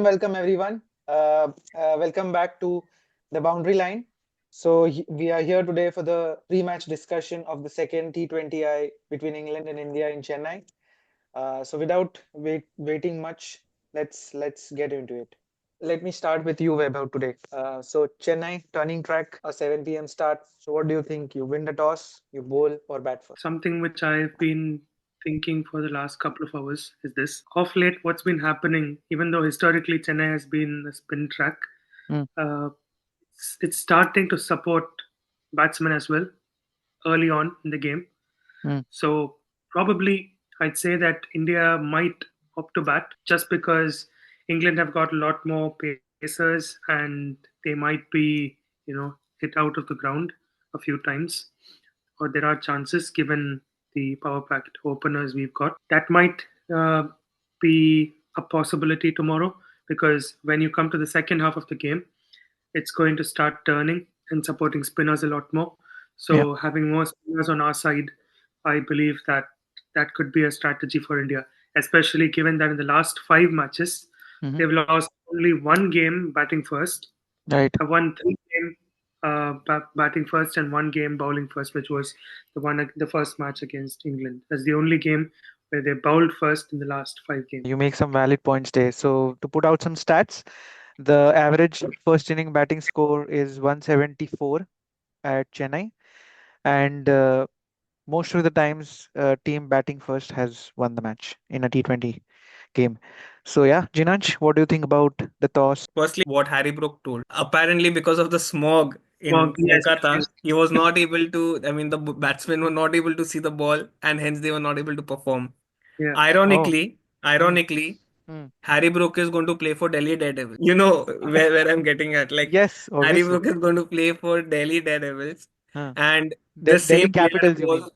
welcome everyone. Welcome back to the boundary line. We are here today for the rematch discussion of the second T20I between England and India in Chennai. Without waiting much, let's get into it. Let me start with you, Vaibhav, today. Chennai turning track, a 7 p.m. start. So what do you think? You win the toss, you bowl or bat first? Something which I've been thinking for the last couple of hours is this. Of late, what's been happening, even though historically Chennai has been a spin track, Mm. uh, it's starting to support batsmen as well early on in the game. Mm. So probably I'd say that India might opt to bat just because England have got a lot more pacers and they might be, hit out of the ground a few times, or there are chances given the power packed openers we've got. That might be a possibility tomorrow because when you come to the second half of the game, it's going to start turning and supporting spinners a lot more. Yeah. So having more spinners on our side, I believe that that could be a strategy for India, especially given that in the last 5 matches, Hmm. they've lost only one game batting first, Right. have won three game batting first and one game bowling first, which was the first match against England. That's the only game where they bowled first in the last 5 games. You make some valid points there. So to put out some stats, the average first inning batting score is 174 at Chennai, and most of the times, team batting first has won the match in a T20 game. So yeah, Jinanj, what do you think about the toss? Firstly, what Harry Brook told. Apparently, because of the smog Well, in yes, Kolkata, yes, he was not able to. I mean, the batsmen were not able to see the ball, and hence they were not able to perform. yeah. Oh, Ironically, mm, ironically, mm. Harry Brook is going to play for Delhi Daredevils. You know where I'm getting at. Like Yes, Harry obviously. Brook is going to play for Delhi Daredevils, Huh. and the Delhi same player Capitals, you mean? was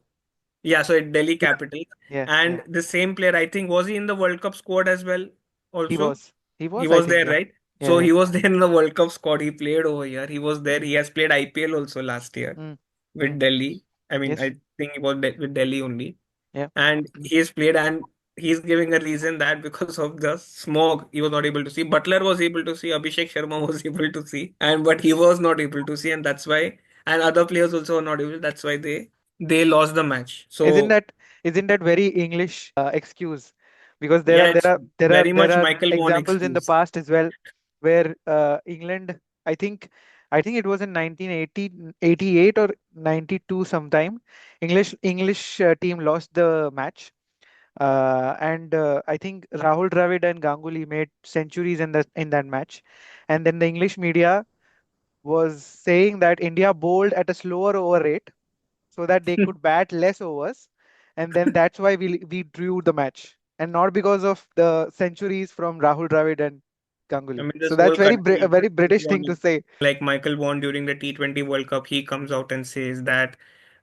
yeah. So at Delhi Capitals, Yeah, yeah. and the same player I think was he in the World Cup squad as well. He Also, was. He he was, I was think. there, Yeah, right? yeah, So yeah. he was there in the World Cup squad. He played over here. He was there. Mm, He has played IPL also last year mm, with mm. Delhi. I mean, Yes. I think he was with Delhi only. Yeah. And he's played, and he's giving a reason that because of the smog, he was not able to see. Butler was able to see. Abhishek Sharma was able to see, and but he was not able to see, and that's why. And other players also were not able. That's why they lost the match. Isn't So that very English excuse? Because there are yeah, there it's are there are very there much are Michael Vaughan examples in the excuse. past as well where England, I think I think it was in 1980, 88 or 92 sometime. English team lost the match. And I think Rahul Dravid and Ganguly made centuries in that match. And then the English media was saying that India bowled at a slower over rate so that they could bat less overs, and then that's why we drew the match, and not because of the centuries from Rahul Dravid and I Ganguly. mean, So this that's whole very a country very is British thing to one. say. Like Michael Vaughan during the T20 World Cup, he comes out and says that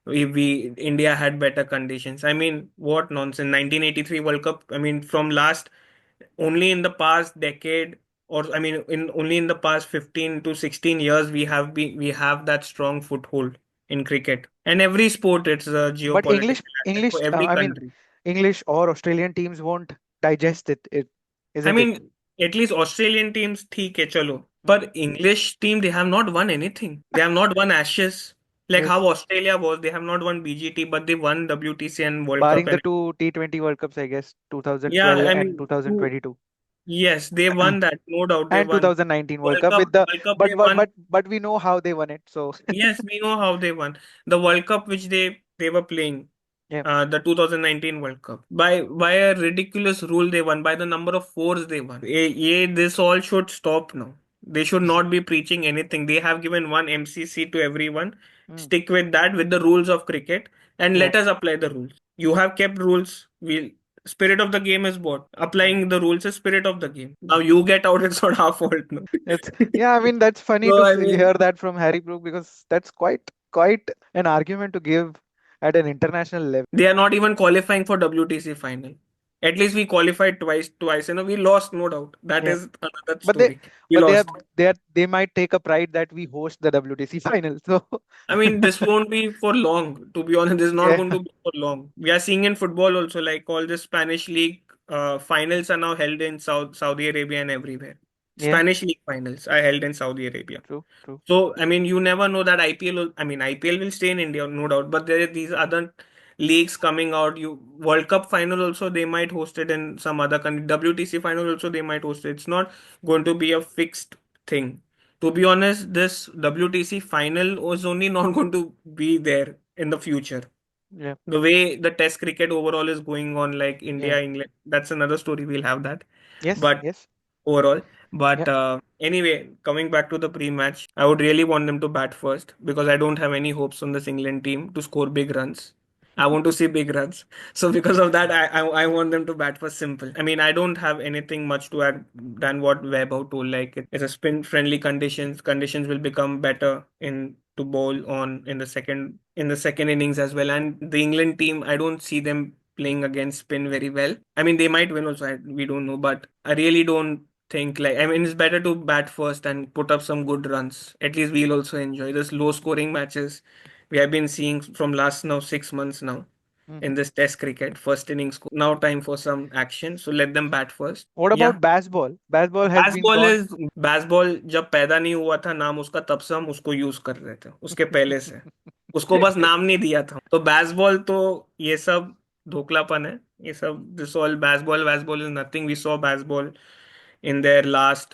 we India had better conditions. I mean, what nonsense. 1983 World Cup, I mean, from last only in the past decade, or I mean in only in the past 15 to 16 years we have that strong foothold in cricket. And every sport it's a But geopolitical asset for every I mean, country. English or Australian teams won't digest it, I isn't it? mean, at least Australian teams, theek hai, chalo. Hmm. But English team, they have not won anything. They have not won Ashes. Like how Yes, Australia was, they have not won BGT, but they won WTC and World Cup. barring the And two T20 World Cups, I guess, yeah, 2012 I and mean, 2022. yes, they won that, no doubt, they And won. 2019 World Cup with the World Cup but they but won. but but we know how they won it. So Yes, we know how they won the World Cup, which they were playing. yeah. The 2019 World Cup by a ridiculous rule they won by the number of fours they won. This all should stop now. They should not be preaching anything. They have given one MCC to everyone. Mm, Stick with that with the rules of cricket and yeah. let us apply the rules. You have kept rules. We spirit of the game is what Mm. applying the rules is spirit of the game. Now you get out. It's not our fault. No. It's yeah, I mean that's funny So to I hear mean, that from Harry Brook because that's quite an argument to give at an international level. they are not even qualifying for WTC final. At least we qualified twice. We lost, no doubt. That Yeah. is another But they story. We but lost. they might take a pride that we host the WTC final. So I mean, this won't be for long. To be honest, this is not yeah. going to be for long. We are seeing in football also, like all the Spanish league finals are now held in Saudi Arabia and everywhere. Yeah, Spanish league finals are held in Saudi Arabia. true, true. So, I mean, you never know that IPL will, I mean, IPL will stay in India, no doubt, but there are these other leagues coming out. You World Cup final also they might host it in some other country. WTC final also they might host it. It's not going to be a fixed thing. To be honest, this WTC final was only not going to be there in the future. Yeah, The way the Test cricket overall is going on, like yeah. India, England, that's another story. We'll have that. Yes, But yes. overall. Yeah. But anyway, coming back to the pre-match, I would really want them to bat first because I don't have any hopes on this England team to score big runs. I want to see big runs. So because of that, I want them to bat first. Simple. I mean, I don't have anything much to add than what Webb told. Like it's a spin-friendly conditions. Conditions will become better in to bowl on in the second innings as well. And the England team, I don't see them playing against spin very well. I mean, they might win also. We don't know, but I really don't think like I mean it's better to bat first and put up some good runs. At least we'll also enjoy this low scoring matches we have been seeing from last now 6 months now in Hmm. this test cricket. First innings now time for some action. So let them bat first. What Yeah. about baseball? Baseball has been Bazball gone. Is Bazball जब पैदा नहीं हुआ था नाम उसका तब से हम उसको यूज कर रहे थे उसके पहले से उसको बस नाम नहीं दिया था तो बैसबॉल तो ये सब धोखलापन है ये सब this all baseball is nothing we saw baseball in their last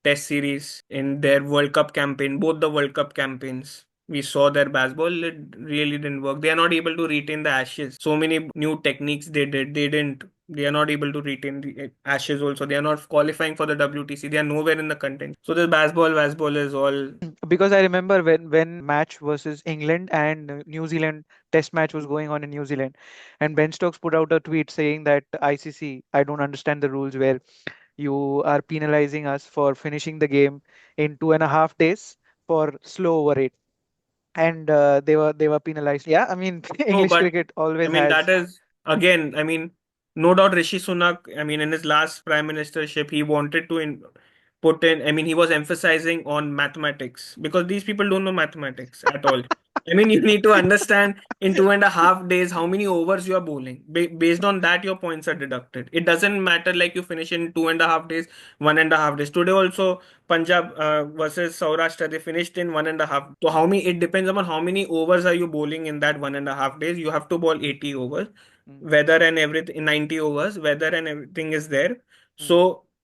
test series in their world cup campaign both the world cup campaigns we saw their baseball it really didn't work they are not able to retain the ashes so many new techniques they didn't they are not able to retain the ashes also they are not qualifying for the WTC they are nowhere in the contention so this baseball is all Because I remember when match versus England and New Zealand test match was going on in New Zealand, and Ben Stokes put out a tweet saying that ICC, I don't understand the rules where you are penalizing us for finishing the game in 2.5 days for slow over rate, and they were penalized. Yeah, I mean no English but cricket I always mean, that has. is again, I mean, no doubt Rishi Sunak, I mean, in his last prime ministership, he wanted to put in, I mean, he was emphasizing on mathematics because these people don't know mathematics at all. I mean, you need to understand in 2.5 days how many overs you are bowling. Based on that, your points are deducted. It doesn't matter like you finish in 2.5 days, 1.5 days. Today also, Punjab versus Saurashtra, they finished in 1.5. So how many? It depends upon how many overs are you bowling in that 1.5 days. You have to bowl 80 overs, Mm, weather and everything, 90 overs, weather and everything is there. mm, So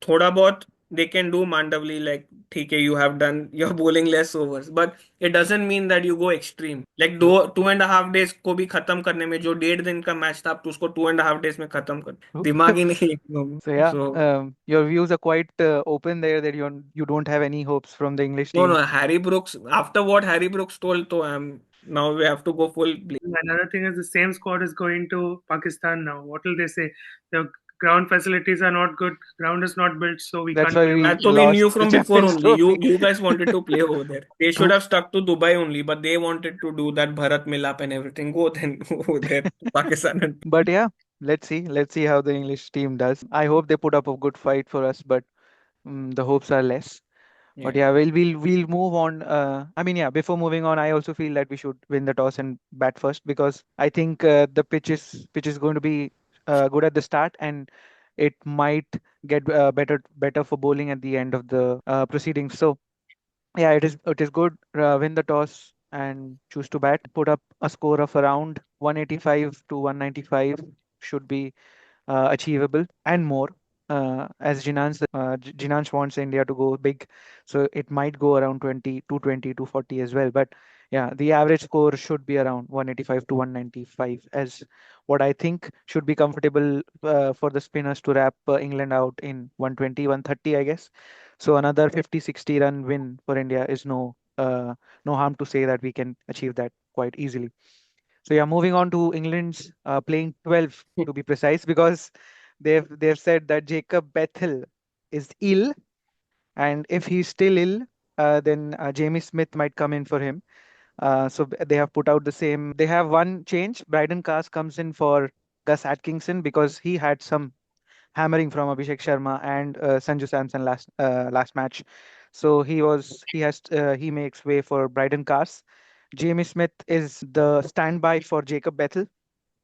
thoda bahut they can do mandavli like ठीक है you have done you're bowling less overs but it doesn't mean that you go extreme like दो true, 2.5 days को भी खत्म करने में जो 1.5 दिन का मैच था आप तो उसको 2.5 days में खत्म कर true. दिमाग ही नहीं है इन लोगों So को yeah, so your views are quite open there that you don't have any hopes from the English no team. Harry Brooks after what Harry Brooks told तो now we have to go full blame. Another thing is the same squad is going to Pakistan now. What will they say? The ground facilities are not good. Ground is not built, so we That's can't why play over we That's there. what we knew lost the from before Champions only. Trophy. You guys wanted to play over there. They should True. have stuck to Dubai only, but they wanted to do that Bharat Milap and everything. Go then over there to Pakistan and But yeah, let's see how the English team does. I hope they put up a good fight for us, but the hopes are less. But yeah. yeah, we'll move on. I mean, yeah, before moving on, I also feel that we should win the toss and bat first because I think the pitch is going to be good at the start, and it might get better for bowling at the end of the proceedings. So yeah, it is good. Win the toss and choose to bat. Put up a score of around 185 to 195 should be achievable and more. Jinan's wants India to go big, so it might go around 20, 220, 240 as well. But yeah, the average score should be around 185 to 195 as what I think should be comfortable for the spinners to wrap England out in 120, 130, I guess. So another 50, 60 run win for India is no harm to say that we can achieve that quite easily. So yeah, moving on to England's playing 12 to be precise, because they've said that Jacob Bethel is ill, and if he's still ill, then Jamie Smith might come in for him. They have put out the same. They have one change. Bryden Cast comes in for Gus Atkinson because he had some hammering from Abhishek Sharma and Sanju Samson last match. So he makes way for Bryden Cast. Jamie Smith is the standby for Jacob Bethel.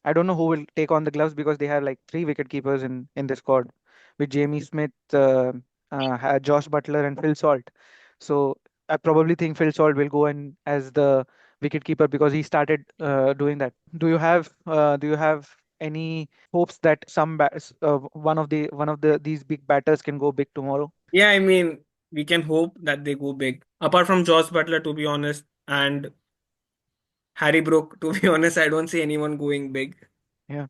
I don't know who will take on the gloves because they have like three wicket keepers in the squad with Jamie Smith. Josh Butler and Phil Salt. So I probably think Phil Salt will go in as the wicketkeeper because he started doing that. Do you have any hopes that one of the these big batters can go big tomorrow? Yeah, I mean, we can hope that they go big. Apart from Josh Butler, to be honest, and Harry Brook, to be honest, I don't see anyone going big. Yeah.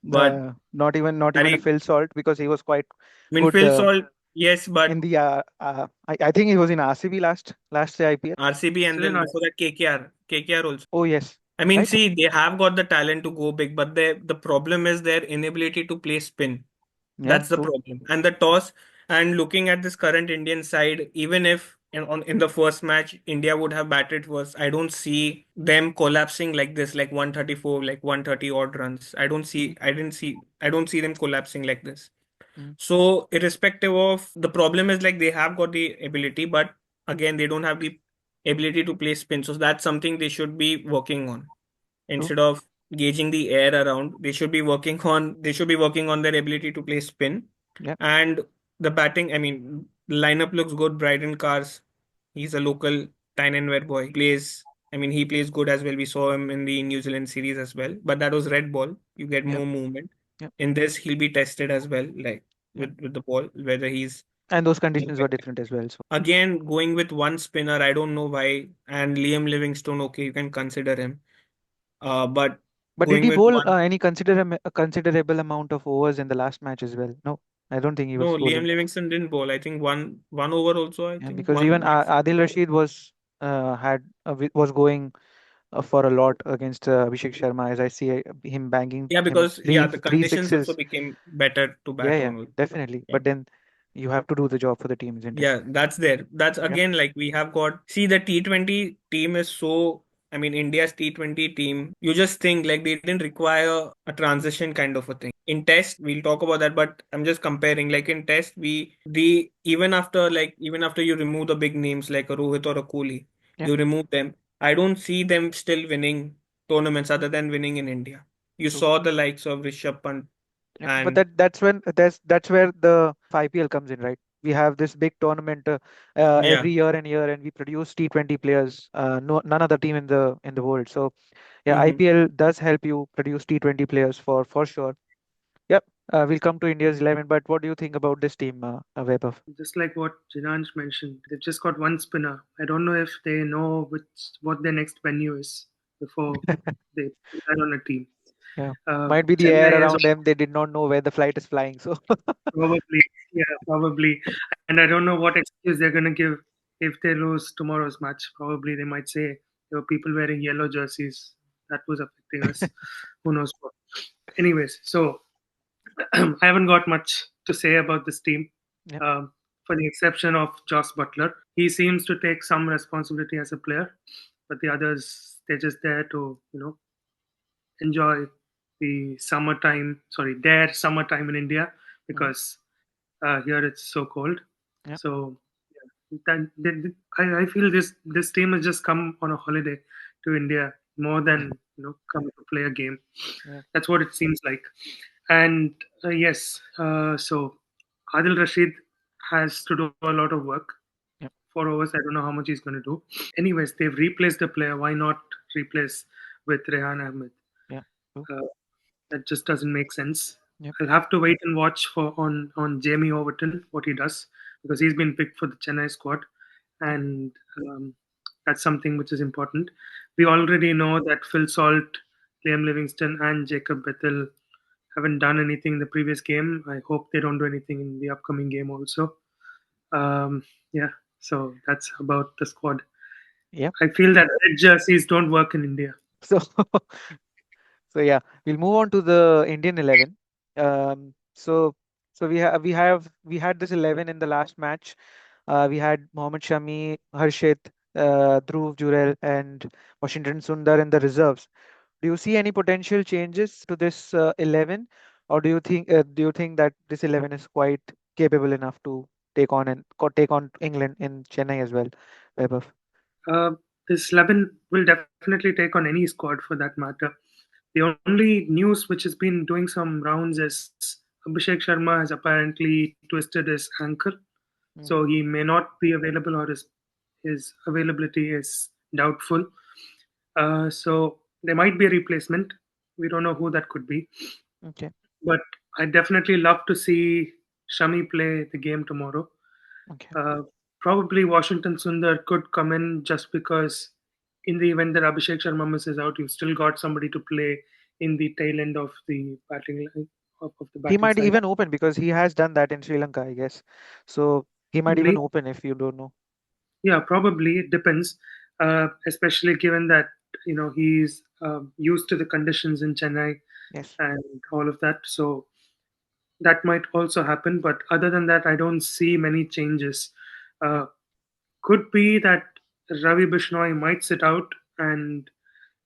But Not even a Harry, Phil Salt because he was quite I mean, good Phil Salt, yes, but in the I think he was in RCB last IPL. RCB and Still in then our before that KKR also. Oh yes, I mean, right. see, they have got the talent to go big, but the problem is their inability to play spin. Yeah, That's the true. problem. And the toss, and looking at this current Indian side, even if in the first match India would have batted first, I don't see them collapsing like this, like 134, like 130 odd runs. Mm, I don't see them collapsing like this. mm, So irrespective of the problem is like they have got the ability, but again they don't have the ability to play spin. So that's something they should be working on true. instead of gauging the air around. They should be working on their ability to play spin. Yeah, And the batting, I mean, lineup looks good. Bryden Cars, he's a local Tyne boy. He plays good as well. We saw him in the New Zealand series as well. But that was red ball. You get yeah, more movement. yeah, In this, he'll be tested as well, like yeah. with the ball, whether he's And those conditions were different as well. So, again going with one spinner. I don't know why. And Liam Livingstone, okay, you can consider him. But but did going he with bowl one, any a considerable amount of overs in the last match as well? No, I don't think he was no, Liam bowling. Livingston didn't bowl. I think one over also. I Yeah, think because one even max. Adil Rashid was going for a lot against Abhishek Sharma, as I see him banging Yeah, him because three the three conditions also sixes. became better to Yeah, bat yeah, on. definitely. Yeah. But then you have to do the job for the team, isn't it? Yeah, that's there. That's Yeah, again like we have got. See, the T20 team is so. I mean, India's T20 team. You just think like they didn't require a transition kind of a thing. In Test, we'll talk about that, but I'm just comparing. Like in Test, the even after you remove the big names like a Rohit or a Kohli, yeah, you remove them. I don't see them still winning tournaments other than winning in India. You true. saw the likes of Rishabh Pant Yeah, but and that's where the IPL comes in, right? We have this big tournament yeah. every year and year, and we produce T20 players. No, none other team in the world. So yeah, Hmm. IPL does help you produce T20 players for sure. Yep. We'll come to India's 11, but what do you think about this team, Vaibhav? just like what Jinanj mentioned. They've just got one spinner. I don't know if they know what their next venue is before they put that on a team. Yeah, might be the air Chennai has around them. They did not know where the flight is flying. So probably, yeah, probably. And I don't know what excuse they're going to give if they lose tomorrow's match. Probably they might say there were people wearing yellow jerseys. That was affecting us. Who knows what. Anyways, so I haven't got much to say about this team, yeah, for the exception of Josh Butler. He seems to take some responsibility as a player, but the others, they're just there to, enjoy the summertime, sorry, their summertime in India mhm, because here it's so cold. yeah, So I feel this team has just come on a holiday to India more than come to play a game. yeah, That's what it seems like. And yes, so Adil Rashid has to do a lot of work. yeah, 4 overs, I don't know how much he's going to do. Anyways, they've replaced the player. Why not replace with Rehan Ahmed? yeah. True. Uh, that just doesn't make sense. Yep. I'll have to wait and watch for on Jamie Overton what he does because he's been picked for the Chennai squad, Yep. and that's something which is important. We already know that Phil Salt, Liam Livingston, and Jacob Bethel haven't done anything in the previous game. I hope they don't do anything in the upcoming game also. Yeah, so that's about the squad. Yep. I feel that red jerseys don't work in India. So so yeah, we'll move on to the Indian 11. So we had this 11 in the last match. We had Mohammad Shami, Harshit, Dhruv Jurel, and Washington Sundar in the reserves. Do you see any potential changes to this 11, or do you think that this 11 is quite capable enough to take on England in Chennai as well, Vaibhav? Uh, this 11 will definitely take on any squad for that matter. The only news which has been doing some rounds is Abhishek Sharma has apparently twisted his ankle. Mm. so he may not be available, or his availability is doubtful. So there might be a replacement. We don't know who that could be, Okay. but I definitely love to see Shami play the game tomorrow. Okay. Uh, Probably Washington Sundar could come in just because, in the event that Abhishek Sharma misses out, you've still got somebody to play in the tail end of the batting line of the He batting might side. even open because he has done that in Sri Lanka, I guess. So he might even Probably, open if you don't know. yeah, probably it depends. Especially given that he's used to the conditions in Chennai Yes. and all of that, so that might also happen. But other than that, I don't see many changes. Yeah. Uh, could be that Ravi Bishnoi might sit out and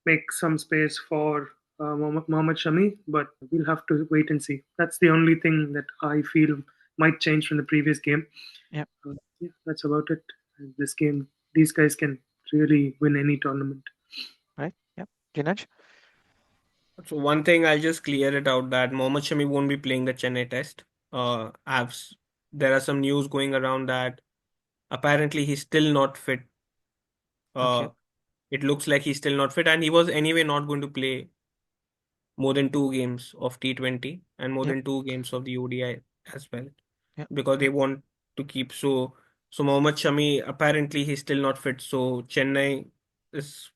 make some space for Mohammad Shami, but we'll have to wait and see. That's the only thing that I feel might change from the previous game. Yeah. Yeah, that's about it. This game, these guys can really win any tournament. Right. Yeah. Jinaj? So one thing I'll just clear it out that Mohammad Shami won't be playing the Chennai test. There are some news going around that apparently he's still not fit. Okay. Uh, it looks like he's still not fit, and he was anyway not going to play more than 2 games of T20 and more Yep. than 2 games of the ODI as well Yep. because they Yep. want to keep so Mohammad Shami apparently he's still not fit. So Chennai is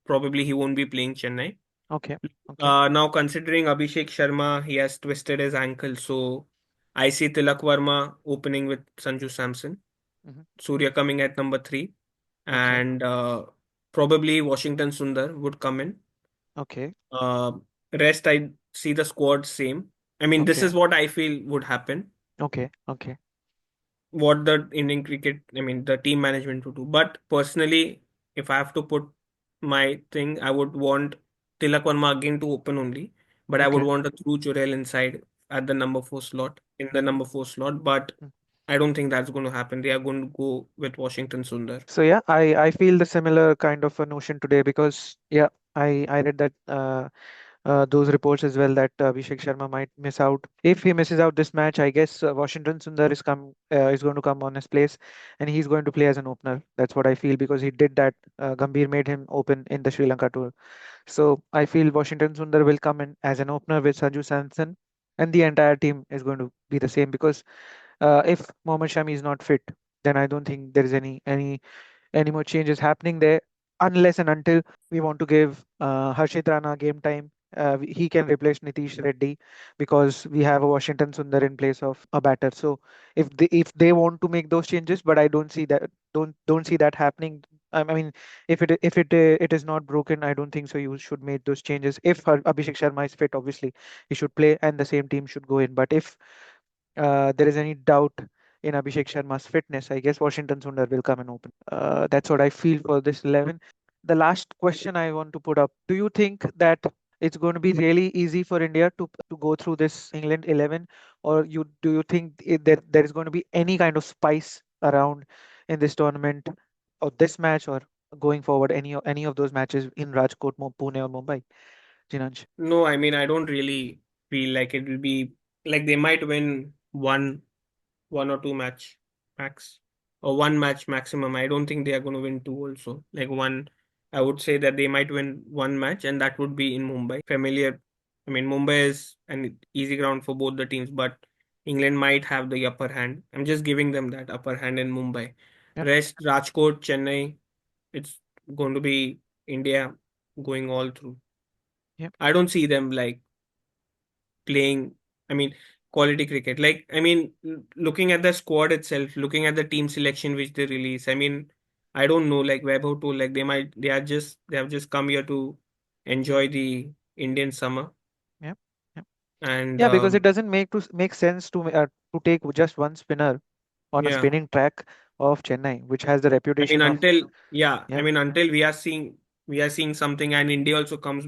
probably he won't be playing Chennai. Okay. Okay. Now considering Abhishek Sharma, he has twisted his ankle, so I see Tilak Varma opening with Sanju Samson, Hmm. Surya coming at number three, Okay. and probably Washington Sundar would come in. Okay. Uh, Rest, I see the squad same. I mean, this Okay. is what I feel would happen. Okay. Okay. What the Indian cricket, I mean, the team management to do. But personally, if I have to put my thing, I would want Tilak Verma again to open only. But I would Okay. want a Dhruv Churel inside at the number four slot, in the number four slot. But Mm. I don't think that's going to happen. They are going to go with Washington Sundar. So yeah, I feel the similar kind of a notion today because yeah, I read that those reports as well that Abhishek Sharma might miss out. If he misses out this match, I guess Washington Sundar is going to come on his place, and he's going to play as an opener. That's what I feel because he did that. Gambhir made him open in the Sri Lanka tour. So I feel Washington Sundar will come in as an opener with Sanju Samson, and the entire team is going to be the same because if Mohammad Shami is not fit, then I don't think there is any more changes happening there unless and until we want to give Harshit Rana game time. He can replace Nitish Reddy because we have a Washington Sundar in place of a batter. So if they want to make those changes, but I don't see that don't see that happening. I mean, if it is not broken, I don't think so. You should make those changes. If Abhishek Sharma is fit, obviously he should play, and the same team should go in. But if there is any doubt in Abhishek Sharma's fitness, I guess Washington Sundar will come and open. That's what I feel for this 11. The last question I want to put up: do you think that it's going to be really easy for India to go through this England 11, or do you think that there is going to be any kind of spice around in this tournament, or this match, or going forward any of those matches in Rajkot, Pune, or Mumbai? Jinanj. No, I mean, I don't really feel like it will be like they might win one or two match max, or one match maximum. I don't think they are going to win two also. Like one, I would say that they might win one match, and that would be in Mumbai. Familiar. I mean, Mumbai is an easy ground for both the teams, but England might have the upper hand. I'm just giving them that upper hand in Mumbai. Yep. Rest, Rajkot, Chennai, it's going to be India going all through. Yep. I don't see them like playing, I mean, quality cricket. Like, I mean, looking at the squad itself, looking at the team selection which they release, I mean, I don't know, like Vaibhav told, like they have just come here to enjoy the Indian summer. Yep. Yep. And Yeah, because it doesn't make sense to take just one spinner on a yeah, spinning track of Chennai, which has the I mean, reputation of I yeah, mean, until we are seeing something, and India also comes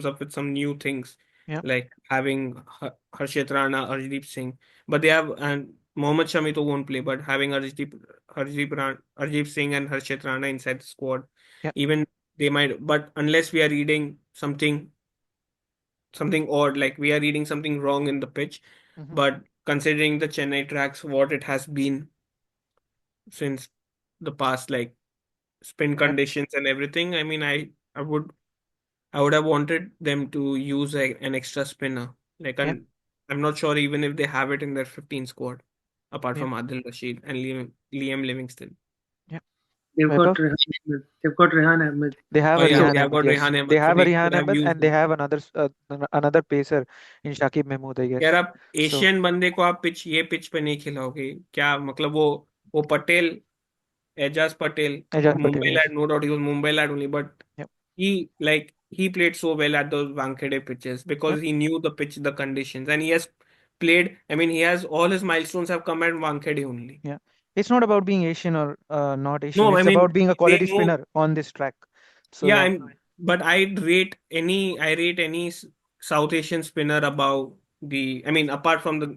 up with some new things, yeah, like having Harshit Rana, Arshdeep Singh, but they have and Mohammad Shami to won't play, but having Arshdeep Singh and Harshit Rana inside the squad, yeah. even they might, but unless we are reading something odd, like we are reading something wrong in the pitch, Hmm. but considering the Chennai tracks, what it has been. since the past, like spin Yep. conditions and everything. I mean, I would have wanted them to use an extra spinner. Like, Yep. I'm not sure even if they have it in their 15 squad, apart Yep. from Adil Rashid and Liam Livingston. Yep. They've got Vaibhav? Rehan Ahmed. They've got Rehan Ahmed. They have Oh a yeah, So they Rihan have Ahmed, got yes. Rehan They Ahmed, so have a they Rihan could have Ahmed, used and they him. have another pacer in Shakib Mahmood, I यार guess. आप So Asian बंदे को आप ये pitch पे नहीं खिलाओगे क्या मतलब वो Patel Ejaz Patel Ajaz Patel, Mumbai yes. lad no doubt he was Mumbai lad only but Yep. he like he played so well at those Wankhede pitches Yep. because he knew the pitch the conditions and he has played I mean he has all his milestones have come at Wankhede only. Yeah. It's not about being Asian or not Asian. No, I It's about mean being a they quality know. spinner on this track. So Yeah, yeah. but I rate any South Asian spinner above the I mean apart from the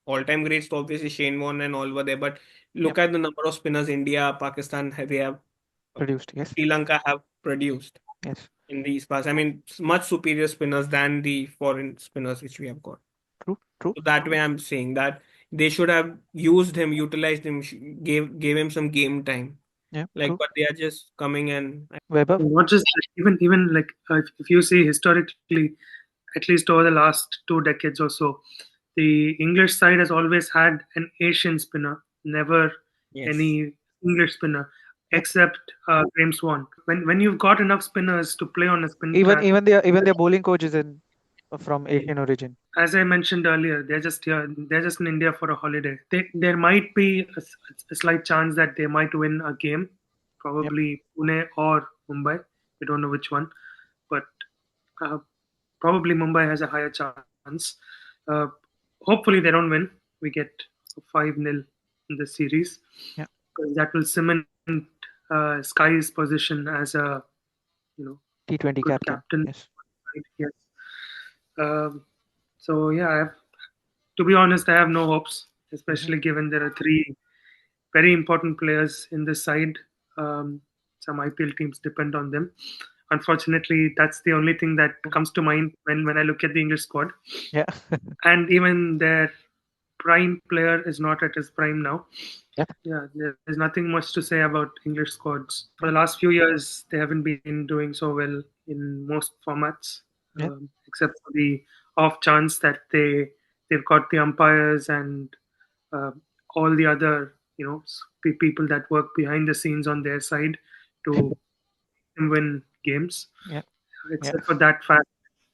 all-time greats, so obviously Shane Warne and all were there. But Yep. look at the number of spinners India, Pakistan, they have, Produced. Yes. Sri Lanka have produced Yes. in these past. I mean, much superior spinners than the foreign spinners which we have got. True. True. So that way, I'm saying that they should have used him, utilized him, gave him some game time. Yeah. Like, True. but they are just coming and Vaibhav. not just that, even like if you see historically, at least over the last 2 decades or so, the English side has always had an Asian spinner, never yes, any English spinner, Yep. except James Swan. When you've got enough spinners to play on a spin Even track, even their bowling coach is in from Asian origin. as I mentioned earlier, they're just here. They're just in India for a holiday. There might be a slight chance that they might win a game, Yep. probably Pune or Mumbai. We don't know which one, but uh, probably Mumbai has a higher chance. Uh, hopefully, they don't win. We get 5-0 in the series Yeah. because that will cement Sky's position as a T20 good captain. captain. Yes. Yes. Um, so yeah, to be honest, I have no hopes, Hmm. especially given there are three very important players in this side. Some IPL teams depend on them. Unfortunately, that's the only thing that comes to mind when I look at the English squad. Yeah. And even their prime player is not at his prime now. Yep. Yeah, there's nothing much to say about English squads. For the Yep. last few years, they haven't been doing so well in most formats, Yep. except for the off chance that they've got the umpires and uh, all the other people that work behind the scenes on their side to win games. Yeah. Yeah. Except for that fact,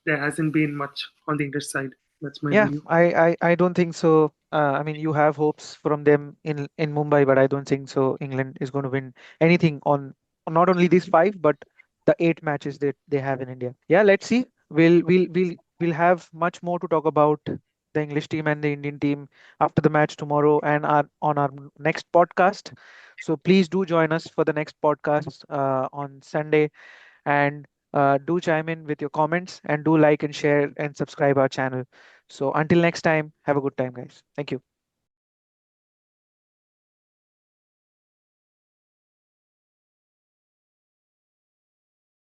there hasn't been much on the English side. That's my Yeah, view. I don't think so. I mean, you have hopes from them in Mumbai, but I don't think so. England is going to win anything on not only these five, but the eight matches that they have in India. Yeah, let's see. We'll have much more to talk about the English team and the Indian team after the match tomorrow and on our next podcast. So please do join us for the next podcast on Sunday and do chime in with your comments and do like and share and subscribe our channel. So until next time, have a good time, guys. Thank you.